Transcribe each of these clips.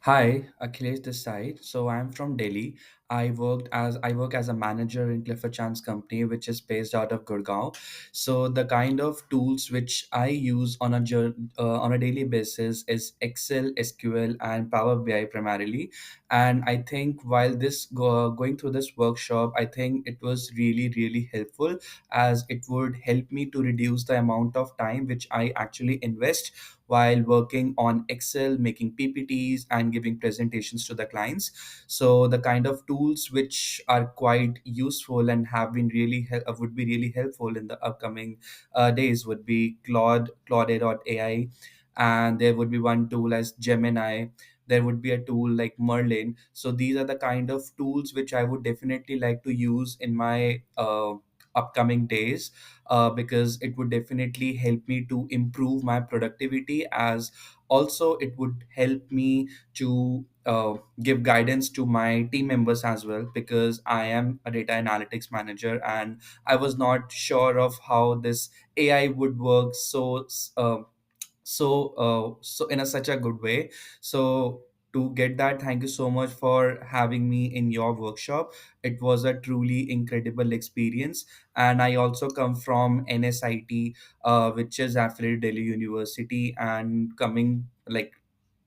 Hi, Akhilesh this side. So I'm from Delhi. I work as a manager in Clifford Chance company, which is based out of Gurgaon. So the kind of tools which I use on a daily basis is Excel, SQL, and Power BI primarily. And I think while going through this workshop, I think it was really helpful as it would help me to reduce the amount of time which I actually invest while working on Excel, making PPTs, and giving presentations to the clients. So the kind of tools which are quite useful and have been would be really helpful in the upcoming days would be Claude AI, and there would be one tool as Gemini. There would be a tool like Merlin. So these are the kind of tools which I would definitely like to use in my upcoming days, because it would definitely help me to improve my productivity, as also it would help me to give guidance to my team members as well, because I am a data analytics manager and I was not sure of how this AI would work so in such a good way. So to get that, thank you so much for having me in your workshop. It was a truly incredible experience. And I also come from NSIT, which is affiliated Delhi University, and coming like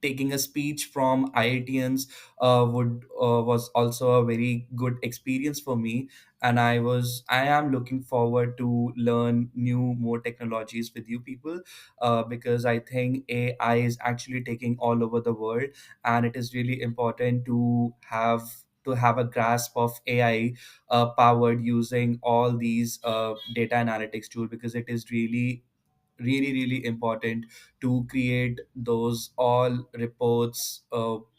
taking a speech from IITians would was also a very good experience for me. And I am looking forward to learn new more technologies with you people, because I think AI is actually taking all over the world, and it is really important to have a grasp of AI powered using all these data analytics tool, because it is really important to create those all reports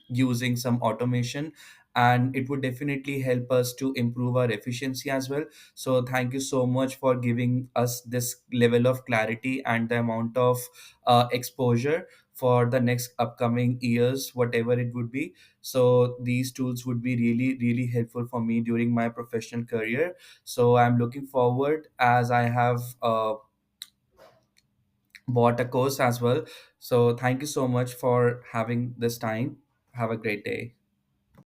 using some automation, and it would definitely help us to improve our efficiency as well. So thank you so much for giving us this level of clarity and the amount of exposure for the next upcoming years, whatever it would be. So these tools would be really helpful for me during my professional career. So I'm looking forward, as I have bought a course as well. So thank you so much for having this time. Have a great day.